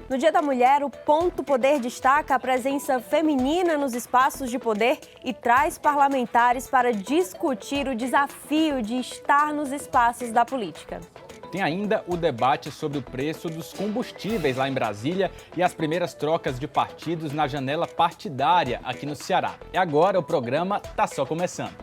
No Dia da Mulher, o Ponto Poder destaca a presença feminina nos espaços de poder e traz parlamentares para discutir o desafio de estar nos espaços da política. Tem ainda o debate sobre o preço dos combustíveis lá em Brasília e as primeiras trocas de partidos na janela partidária aqui no Ceará. E agora o programa tá só começando.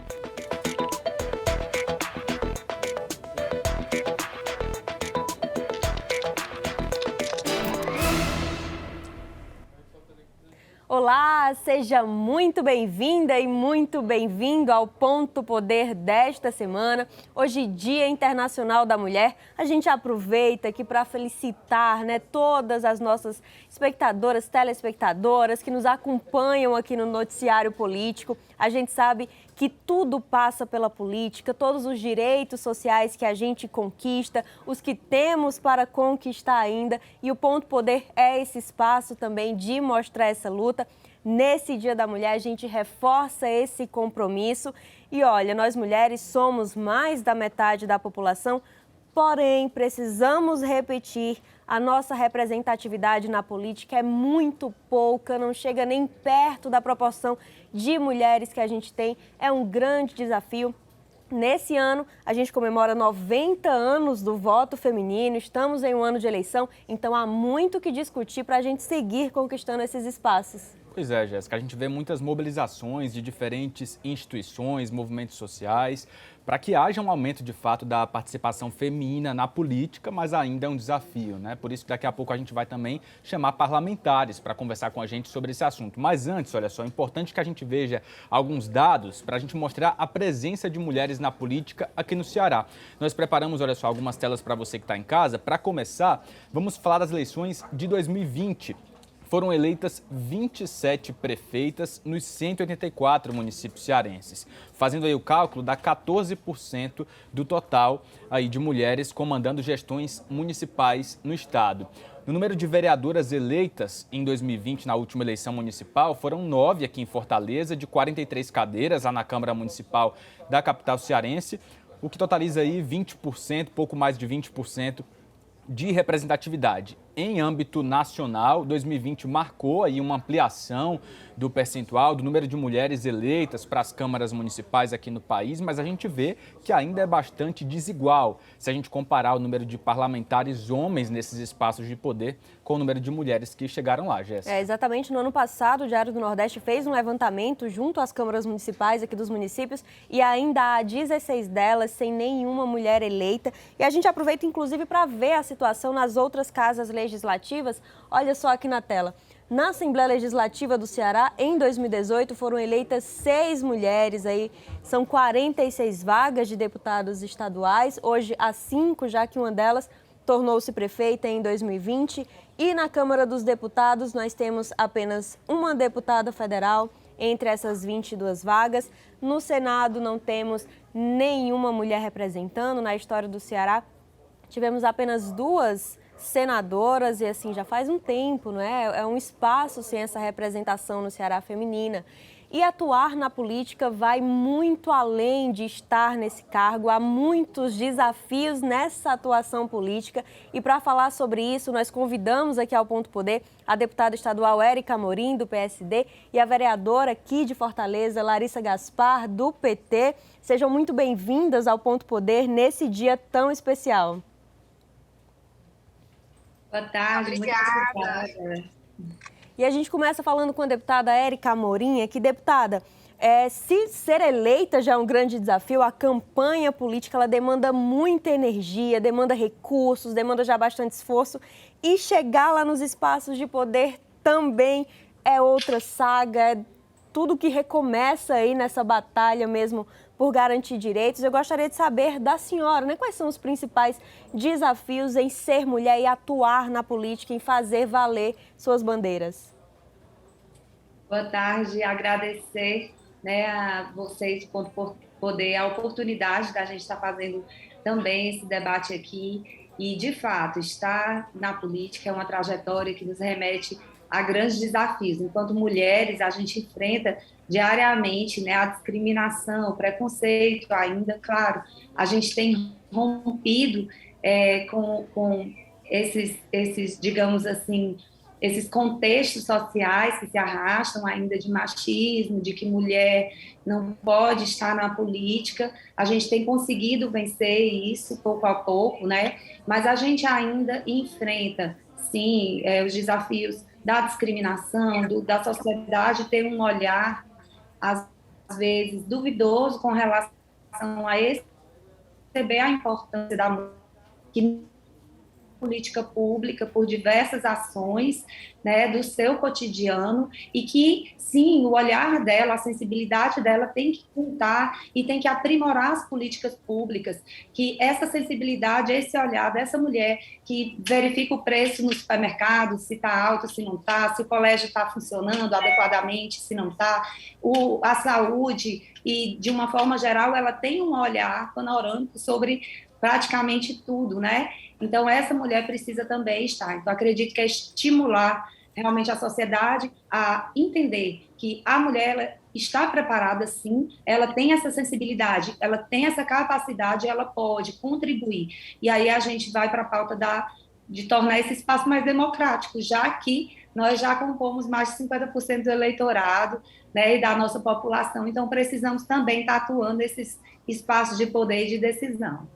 Olá, seja muito bem-vinda e muito bem-vindo ao Ponto Poder desta semana. Hoje, Dia Internacional da Mulher, a gente aproveita aqui para felicitar, todas as nossas espectadoras, telespectadoras que nos acompanham aqui no noticiário político. A gente sabe que tudo passa pela política, todos os direitos sociais que a gente conquista, os que temos para conquistar ainda, e o Ponto Poder é esse espaço também de mostrar essa luta. Nesse Dia da Mulher, a gente reforça esse compromisso e olha, nós mulheres somos mais da metade da população, porém precisamos repetir, a nossa representatividade na política é muito pouca, não chega nem perto da proporção de mulheres que a gente tem, é um grande desafio. Nesse ano, a gente comemora 90 anos do voto feminino, estamos em um ano de eleição, então há muito que discutir para a gente seguir conquistando esses espaços. Pois é, Jéssica, a gente vê muitas mobilizações de diferentes instituições, movimentos sociais, para que haja um aumento de fato da participação feminina na política, mas ainda é um desafio, né? Por isso que daqui a pouco a gente vai também chamar parlamentares para conversar com a gente sobre esse assunto. Mas antes, olha só, é importante que a gente veja alguns dados para a gente mostrar a presença de mulheres na política aqui no Ceará. Nós preparamos, olha só, algumas telas para você que está em casa. Para começar, vamos falar das eleições de 2020. Foram eleitas 27 prefeitas nos 184 municípios cearenses. Fazendo aí o cálculo, dá 14% do total aí de mulheres comandando gestões municipais no estado. No número de vereadoras eleitas em 2020, na última eleição municipal, foram 9 aqui em Fortaleza, de 43 cadeiras lá na Câmara Municipal da capital cearense, o que totaliza aí 20%, pouco mais de 20% de representatividade. Em âmbito nacional, 2020 marcou aí uma ampliação do percentual do número de mulheres eleitas para as câmaras municipais aqui no país, mas a gente vê que ainda é bastante desigual se a gente comparar o número de parlamentares homens nesses espaços de poder com o número de mulheres que chegaram lá, Jéssica. Exatamente, no ano passado o Diário do Nordeste fez um levantamento junto às câmaras municipais aqui dos municípios e ainda há 16 delas sem nenhuma mulher eleita. E a gente aproveita inclusive para ver a situação nas outras casas legislativas. Olha só aqui na tela. Na Assembleia Legislativa do Ceará, em 2018, foram eleitas 6 mulheres, aí são 46 vagas de deputados estaduais, hoje há 5, já que uma delas tornou-se prefeita em 2020. E na Câmara dos Deputados, nós temos apenas uma deputada federal entre essas 22 vagas. No Senado, não temos nenhuma mulher representando. Na história do Ceará, tivemos apenas 2 senadoras e assim já faz um tempo, não é? É um espaço sem essa representação no Ceará feminina. E atuar na política vai muito além de estar nesse cargo, há muitos desafios nessa atuação política. E para falar sobre isso, nós convidamos aqui ao Ponto Poder a deputada estadual Érica Amorim, do PSD, e a vereadora aqui de Fortaleza, Larissa Gaspar, do PT. Sejam muito bem-vindas ao Ponto Poder nesse dia tão especial. Boa tarde, obrigada. Muito obrigada. E a gente começa falando com a deputada Érica Amorim, que, deputada, se ser eleita já é um grande desafio, a campanha política ela demanda muita energia, demanda recursos, demanda já bastante esforço, e chegar lá nos espaços de poder também é outra saga, é tudo que recomeça aí nessa batalha mesmo por garantir direitos. Eu gostaria de saber da senhora, quais são os principais desafios em ser mulher e atuar na política, em fazer valer suas bandeiras? Boa tarde, agradecer a vocês por poder, a oportunidade da gente estar fazendo também esse debate aqui. E, de fato, estar na política é uma trajetória que nos remete a grandes desafios. Enquanto mulheres, a gente enfrenta diariamente a discriminação, o preconceito ainda, claro. A gente tem rompido com esses, digamos assim, esses contextos sociais que se arrastam ainda de machismo, de que mulher não pode estar na política. A gente tem conseguido vencer isso pouco a pouco, né? Mas a gente ainda enfrenta, sim, os desafios da discriminação, da sociedade ter um olhar, às vezes, duvidoso com relação a perceber a importância da mulher, que política pública por diversas ações, né, do seu cotidiano, e que, sim, o olhar dela, a sensibilidade dela tem que contar e tem que aprimorar as políticas públicas, que essa sensibilidade, esse olhar dessa mulher que verifica o preço no supermercado, se está alto, se não está, se o colégio está funcionando adequadamente, se não está, a saúde, e, de uma forma geral, ela tem um olhar panorâmico sobre praticamente tudo, né? Então, essa mulher precisa também estar. Então, acredito que é estimular realmente a sociedade a entender que a mulher ela está preparada, sim, ela tem essa sensibilidade, ela tem essa capacidade, ela pode contribuir. E aí a gente vai para a pauta de tornar esse espaço mais democrático, já que nós já compomos mais de 50% do eleitorado, né, e da nossa população. Então, precisamos também estar atuando nesses espaços de poder e de decisão.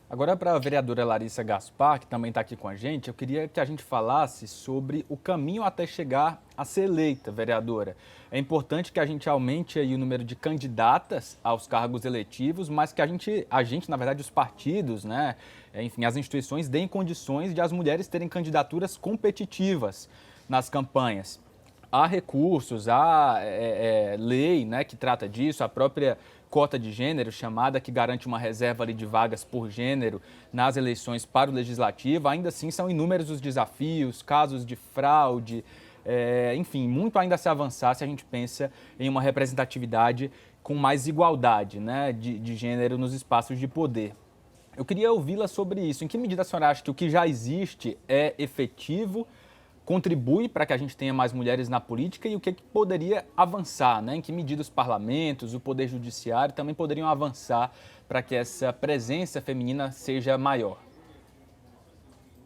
Agora, para a vereadora Larissa Gaspar, que também está aqui com a gente, eu queria que a gente falasse sobre o caminho até chegar a ser eleita, vereadora. É importante que a gente aumente aí o número de candidatas aos cargos eletivos, mas que a gente, na verdade, os partidos, né, enfim, as instituições deem condições de as mulheres terem candidaturas competitivas nas campanhas. Há recursos, há lei, né, que trata disso, a própria cota de gênero chamada, que garante uma reserva ali de vagas por gênero nas eleições para o legislativo. Ainda assim, são inúmeros os desafios, casos de fraude, enfim, muito ainda a se avançar se a gente pensa em uma representatividade com mais igualdade, né, de gênero nos espaços de poder. Eu queria ouvi-la sobre isso. Em que medida a senhora acha que o que já existe é efetivo, contribui para que a gente tenha mais mulheres na política, e o que poderia avançar, né? Em que medida os parlamentos, o Poder Judiciário também poderiam avançar para que essa presença feminina seja maior?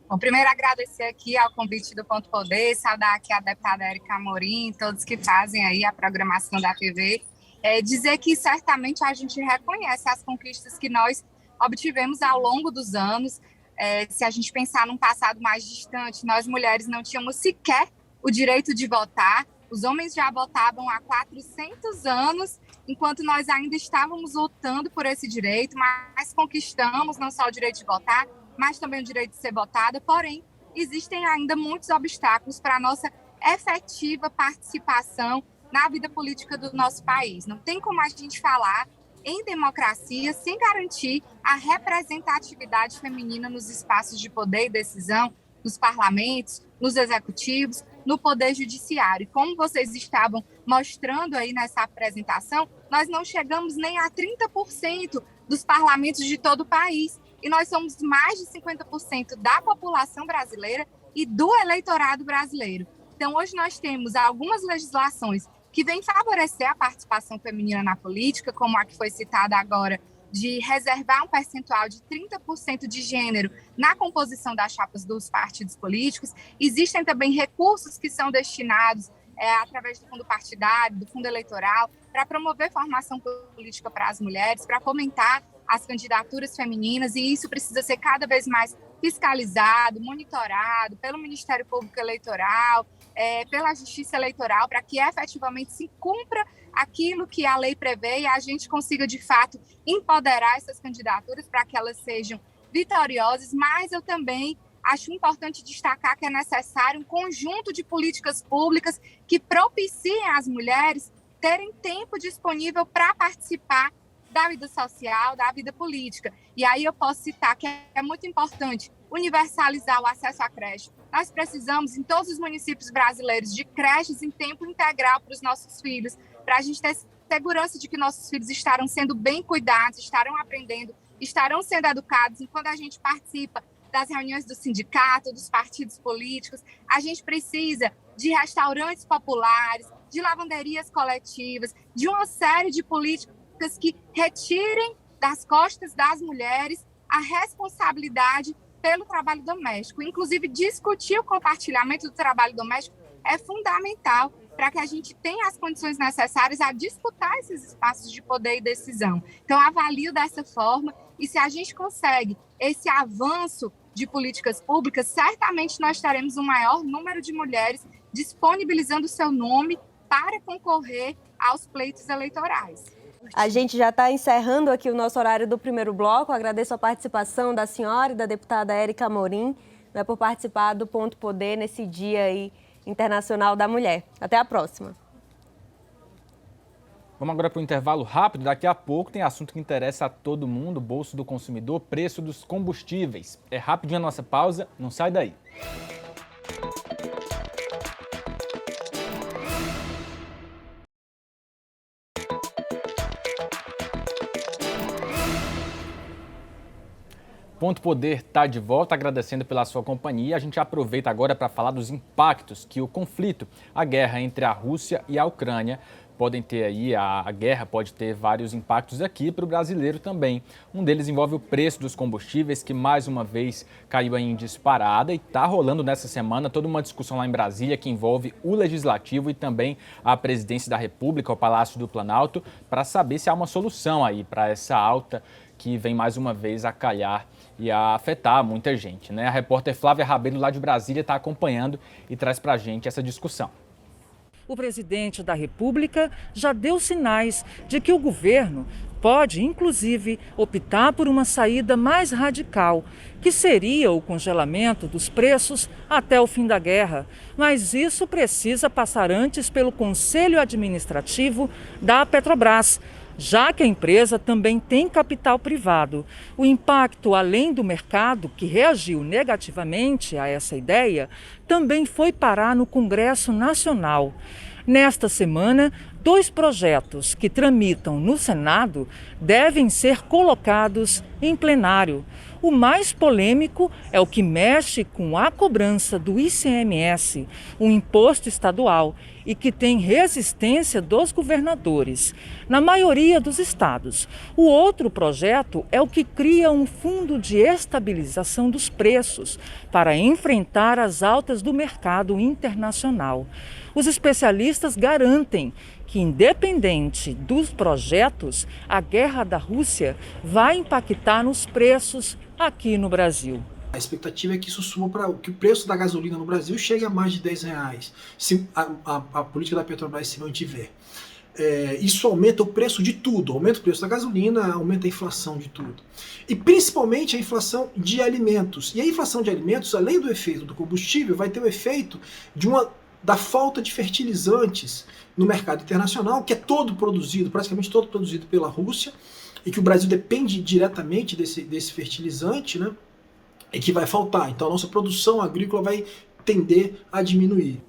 Bom, primeiro agradecer aqui ao convite do Ponto Poder, saudar aqui a deputada Érica Amorim, todos que fazem aí a programação da TV, dizer que certamente a gente reconhece as conquistas que nós obtivemos ao longo dos anos. Se a gente pensar num passado mais distante, nós mulheres não tínhamos sequer o direito de votar, os homens já votavam há 400 anos, enquanto nós ainda estávamos lutando por esse direito, mas conquistamos não só o direito de votar, mas também o direito de ser votada. Porém, existem ainda muitos obstáculos para a nossa efetiva participação na vida política do nosso país. Não tem como a gente falar em democracia sem garantir a representatividade feminina nos espaços de poder e decisão, nos parlamentos, nos executivos, no poder judiciário. E como vocês estavam mostrando aí nessa apresentação, nós não chegamos nem a 30% dos parlamentos de todo o país. E nós somos mais de 50% da população brasileira e do eleitorado brasileiro. Então, hoje nós temos algumas legislações que vem favorecer a participação feminina na política, como a que foi citada agora, de reservar um percentual de 30% de gênero na composição das chapas dos partidos políticos. Existem também recursos que são destinados através do fundo partidário, do fundo eleitoral, para promover formação política para as mulheres, para fomentar as candidaturas femininas, e isso precisa ser cada vez mais fiscalizado, monitorado pelo Ministério Público Eleitoral, pela Justiça Eleitoral, para que efetivamente se cumpra aquilo que a lei prevê e a gente consiga, de fato, empoderar essas candidaturas para que elas sejam vitoriosas. Mas eu também acho importante destacar que é necessário um conjunto de políticas públicas que propiciem às mulheres terem tempo disponível para participar da vida social, da vida política. E aí eu posso citar que é muito importante universalizar o acesso à creche. Nós precisamos, em todos os municípios brasileiros, de creches em tempo integral para os nossos filhos, para a gente ter segurança de que nossos filhos estarão sendo bem cuidados, estarão aprendendo, estarão sendo educados. Enquanto a gente participa das reuniões do sindicato, dos partidos políticos, a gente precisa de restaurantes populares, de lavanderias coletivas, de uma série de políticas que retirem das costas das mulheres a responsabilidade pelo trabalho doméstico. Inclusive, discutir o compartilhamento do trabalho doméstico é fundamental para que a gente tenha as condições necessárias a disputar esses espaços de poder e decisão. Então, avalio dessa forma, e se a gente consegue esse avanço de políticas públicas, certamente nós teremos um maior número de mulheres disponibilizando o seu nome para concorrer aos pleitos eleitorais. A gente já está encerrando aqui o nosso horário do primeiro bloco. Agradeço a participação da senhora e da deputada Érica Amorim, né, por participar do Ponto Poder nesse Dia aí Internacional da Mulher. Até a próxima. Vamos agora para o intervalo rápido. Daqui a pouco tem assunto que interessa a todo mundo, bolso do consumidor, preço dos combustíveis. É rapidinho a nossa pausa, não sai daí. Ponto Poder está de volta, agradecendo pela sua companhia. A gente aproveita agora para falar dos impactos que o conflito, a guerra entre a Rússia e a Ucrânia, podem ter aí. A guerra pode ter vários impactos aqui para o brasileiro também. Um deles envolve o preço dos combustíveis, que mais uma vez caiu em disparada, e está rolando nessa semana toda uma discussão lá em Brasília que envolve o Legislativo e também a Presidência da República, o Palácio do Planalto, para saber se há uma solução aí para essa alta que vem mais uma vez a calhar e a afetar muita gente, né? A repórter Flávia Rabelo, lá de Brasília, está acompanhando e traz para a gente essa discussão. O presidente da República já deu sinais de que o governo pode, inclusive, optar por uma saída mais radical, que seria o congelamento dos preços até o fim da guerra. Mas isso precisa passar antes pelo Conselho Administrativo da Petrobras, já que a empresa também tem capital privado. O impacto, além do mercado, que reagiu negativamente a essa ideia, também foi parar no Congresso Nacional. Nesta semana, 2 projetos que tramitam no Senado devem ser colocados em plenário. O mais polêmico é o que mexe com a cobrança do ICMS, um imposto estadual, e que tem resistência dos governadores, na maioria dos estados. O outro projeto é o que cria um fundo de estabilização dos preços para enfrentar as altas do mercado internacional. Os especialistas garantem que, independente dos projetos, a guerra da Rússia vai impactar nos preços aqui no Brasil. A expectativa é que isso suba para que o preço da gasolina no Brasil chegue a mais de R$10, se a política da Petrobras se mantiver. Isso aumenta o preço de tudo, aumenta o preço da gasolina, aumenta a inflação de tudo. E principalmente a inflação de alimentos. E a inflação de alimentos, além do efeito do combustível, vai ter o efeito da falta de fertilizantes no mercado internacional, que é todo produzido, praticamente todo produzido pela Rússia, e que o Brasil depende diretamente desse fertilizante, né? E que vai faltar. Então a nossa produção agrícola vai tender a diminuir.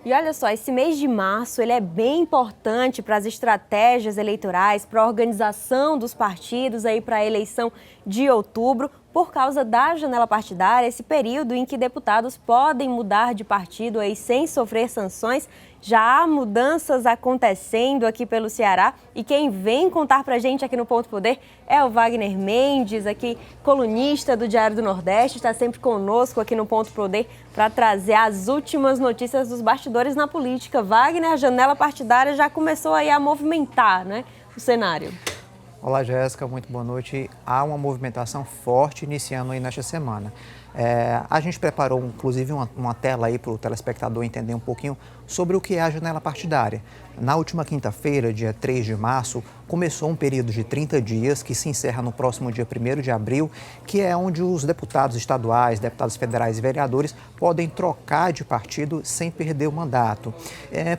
E olha só, esse mês de março ele é bem importante para as estratégias eleitorais, para a organização dos partidos aí para a eleição de outubro, por causa da janela partidária, esse período em que deputados podem mudar de partido aí sem sofrer sanções. Já há mudanças acontecendo aqui pelo Ceará, e quem vem contar pra gente aqui no Ponto Poder é o Wagner Mendes, aqui colunista do Diário do Nordeste, está sempre conosco aqui no Ponto Poder para trazer as últimas notícias dos bastidores na política. Wagner, a janela partidária já começou aí a movimentar, né, o cenário. Olá, Jéssica, muito boa noite. Há uma movimentação forte iniciando aí nesta semana. A gente preparou, inclusive, uma tela aí para o telespectador entender um pouquinho sobre o que é a janela partidária. Na última quinta-feira, dia 3 de março, começou um período de 30 dias que se encerra no próximo dia 1º de abril, que é onde os deputados estaduais, deputados federais e vereadores podem trocar de partido sem perder o mandato.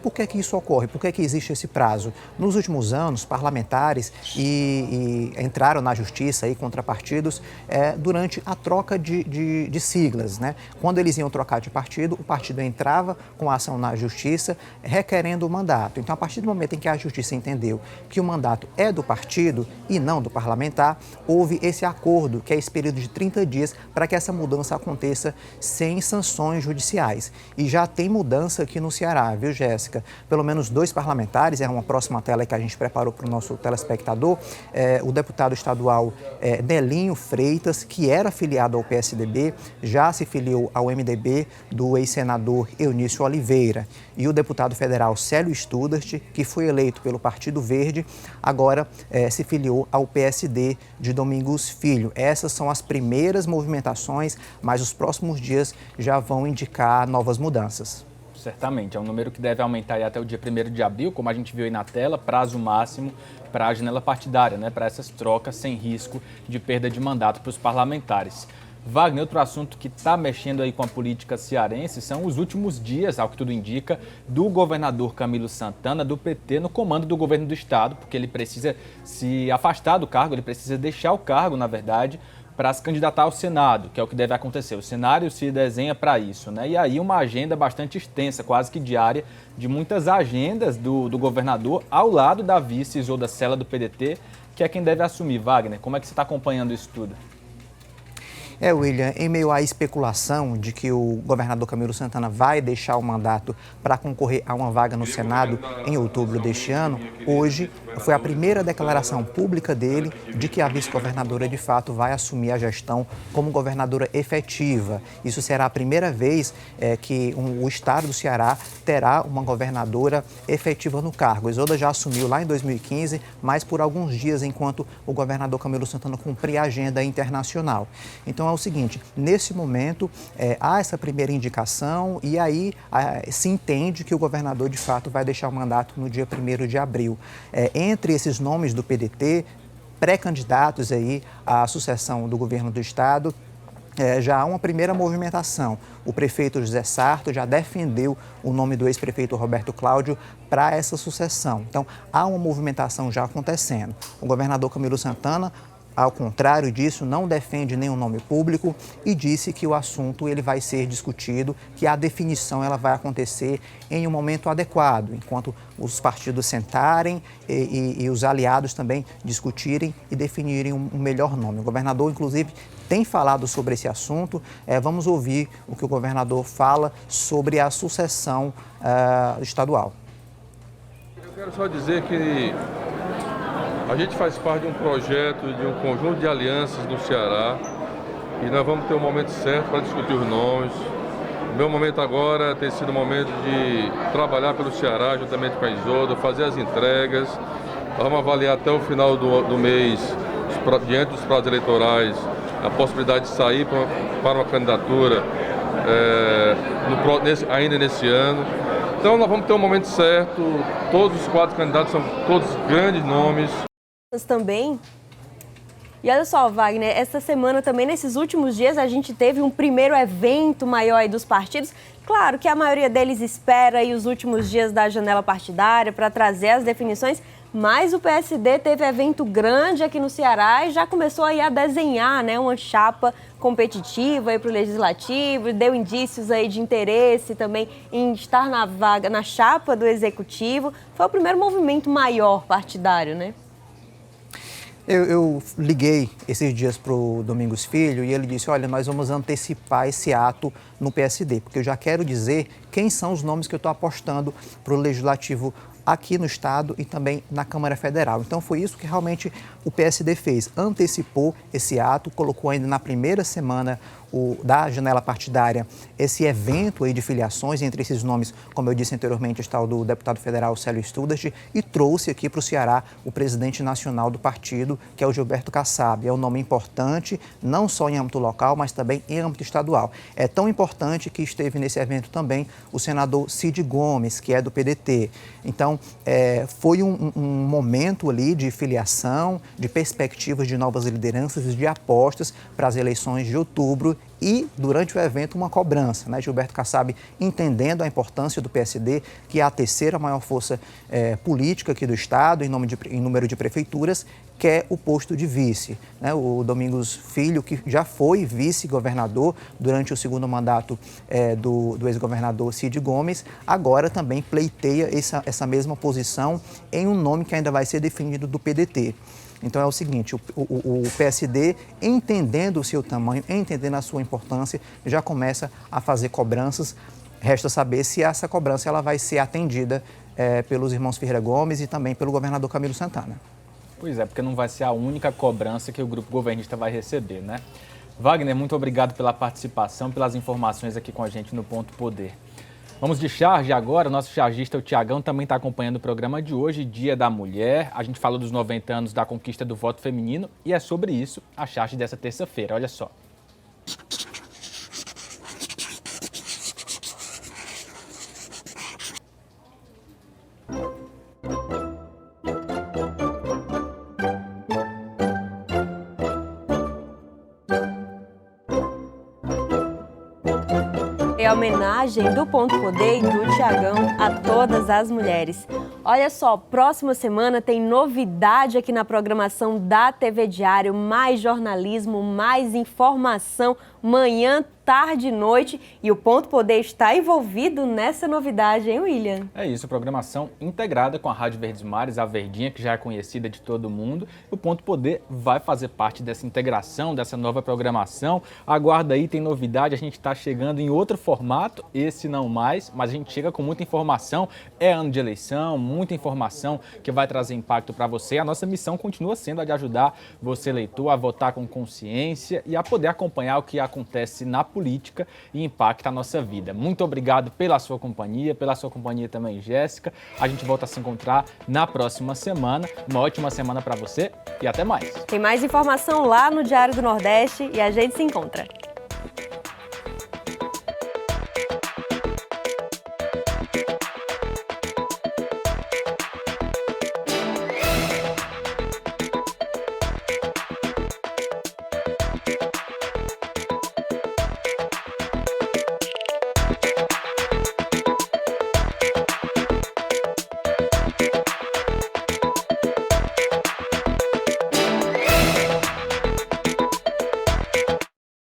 Por que isso ocorre? Por que existe esse prazo? Nos últimos anos, parlamentares entraram na justiça aí contra partidos durante a troca de de siglas, né? Quando eles iam trocar de partido, o partido entrava com a ação na justiça requerendo o mandato. Então, a partir do momento em que a justiça entendeu que o mandato é do partido e não do parlamentar, houve esse acordo, que é esse período de 30 dias, para que essa mudança aconteça sem sanções judiciais. E já tem mudança aqui no Ceará, viu, Jéssica? Pelo menos 2 parlamentares, é uma próxima tela que a gente preparou para o nosso telespectador, o deputado estadual Nelinho Freitas, que era filiado ao PSDB, já se filiou ao MDB do ex-senador Eunício Oliveira. E o deputado federal Célio Studart, que foi eleito pelo Partido Verde, agora se filiou ao PSD de Domingos Filho. Essas são as primeiras movimentações, mas os próximos dias já vão indicar novas mudanças. Certamente, é um número que deve aumentar aí até o dia 1º de abril, como a gente viu aí na tela, prazo máximo para a janela partidária, né, para essas trocas sem risco de perda de mandato para os parlamentares. Wagner, outro assunto que está mexendo aí com a política cearense são os últimos dias, ao que tudo indica, do governador Camilo Santana, do PT, no comando do governo do estado, porque ele precisa se afastar do cargo, ele precisa deixar o cargo, na verdade, para se candidatar ao Senado, que é o que deve acontecer. O cenário se desenha para isso, né? E aí uma agenda bastante extensa, quase que diária, de muitas agendas do governador ao lado da vice Isolda Sela do PDT, que é quem deve assumir. Wagner, como é que você está acompanhando isso tudo? William, em meio à especulação de que o governador Camilo Santana vai deixar o mandato para concorrer a uma vaga no Senado em outubro deste ano, hoje foi a primeira declaração pública dele de que a vice-governadora de fato vai assumir a gestão como governadora efetiva. Isso será a primeira vez que o estado do Ceará terá uma governadora efetiva no cargo. Isolda já assumiu lá em 2015, mas por alguns dias enquanto o governador Camilo Santana cumpria a agenda internacional. Então é o seguinte, nesse momento há essa primeira indicação e aí se entende que o governador de fato vai deixar o mandato no dia 1º de abril. Entre esses nomes do PDT, pré-candidatos aí à sucessão do governo do estado, já há uma primeira movimentação. O prefeito José Sarto já defendeu o nome do ex-prefeito Roberto Cláudio para essa sucessão. Então, há uma movimentação já acontecendo. O governador Camilo Santana, ao contrário disso, não defende nenhum nome público e disse que o assunto ele vai ser discutido, que a definição ela vai acontecer em um momento adequado, enquanto os partidos sentarem e os aliados também discutirem e definirem um melhor nome. O governador, inclusive, tem falado sobre esse assunto. Vamos ouvir o que o governador fala sobre a sucessão estadual. Eu quero só dizer que a gente faz parte de um projeto, de um conjunto de alianças no Ceará e nós vamos ter um momento certo para discutir os nomes. O meu momento agora tem sido o momento de trabalhar pelo Ceará juntamente com a Isolda, fazer as entregas. Nós vamos avaliar até o final do mês, diante dos prazos eleitorais, a possibilidade de sair para uma candidatura ainda nesse ano. Então nós vamos ter um momento certo, todos os 4 candidatos são todos grandes nomes. Também. E olha só, Wagner, essa semana também, nesses últimos dias, a gente teve um primeiro evento maior aí dos partidos. Claro que a maioria deles espera aí os últimos dias da janela partidária para trazer as definições, mas o PSD teve evento grande aqui no Ceará e já começou aí a desenhar, né, uma chapa competitiva para o Legislativo, deu indícios aí de interesse também em estar na vaga, na chapa do Executivo. Foi o primeiro movimento maior partidário, né? Eu liguei esses dias para o Domingos Filho e ele disse, olha, nós vamos antecipar esse ato no PSD, porque eu já quero dizer quem são os nomes que eu estou apostando para o Legislativo aqui no Estado e também na Câmara Federal. Então foi isso que realmente o PSD fez, antecipou esse ato, colocou ainda na primeira semana da janela partidária esse evento aí de filiações, entre esses nomes, como eu disse anteriormente, está o do deputado federal Célio Studart, e trouxe aqui para o Ceará o presidente nacional do partido, que é o Gilberto Kassab. É um nome importante, não só em âmbito local, mas também em âmbito estadual. É tão importante que esteve nesse evento também o senador Cid Gomes, que é do PDT. Então, foi um momento ali de filiação, de perspectivas de novas lideranças e de apostas para as eleições de outubro e, durante o evento, uma cobrança, né? Gilberto Kassab entendendo a importância do PSD, que é a terceira maior força política aqui do Estado, em número de prefeituras, quer o posto de vice, né? O Domingos Filho, que já foi vice-governador durante o segundo mandato do ex-governador Cid Gomes, agora também pleiteia essa mesma posição em um nome que ainda vai ser definido do PDT. Então é o seguinte, o PSD, entendendo o seu tamanho, entendendo a sua importância, já começa a fazer cobranças. Resta saber se essa cobrança ela vai ser atendida pelos irmãos Ferreira Gomes e também pelo governador Camilo Santana. Pois é, porque não vai ser a única cobrança que o grupo governista vai receber, né? Wagner, muito obrigado pela participação, pelas informações aqui com a gente no Ponto Poder. Vamos de charge agora. O nosso chargista, o Tiagão, também está acompanhando o programa de hoje, Dia da Mulher. A gente falou dos 90 anos da conquista do voto feminino e é sobre isso a charge dessa terça-feira. Olha só. É a homenagem do Ponto Poder e do Tiagão a todas as mulheres. Olha só, próxima semana tem novidade aqui na programação da TV Diário, mais jornalismo, mais informação, manhã, tarde e noite. E o Ponto Poder está envolvido nessa novidade, hein, William? É isso, programação integrada com a Rádio Verdes Mares, a Verdinha, que já é conhecida de todo mundo. O Ponto Poder vai fazer parte dessa integração, dessa nova programação. Aguarda aí, tem novidade, a gente está chegando em outro formato, esse não mais, mas a gente chega com muita informação. É ano de eleição, muita informação que vai trazer impacto para você. A nossa missão continua sendo a de ajudar você, eleitor, a votar com consciência e a poder acompanhar o que acontece na política e impacta a nossa vida. Muito obrigado pela sua companhia também, Jéssica. A gente volta a se encontrar na próxima semana. Uma ótima semana para você e até mais. Tem mais informação lá no Diário do Nordeste e a gente se encontra.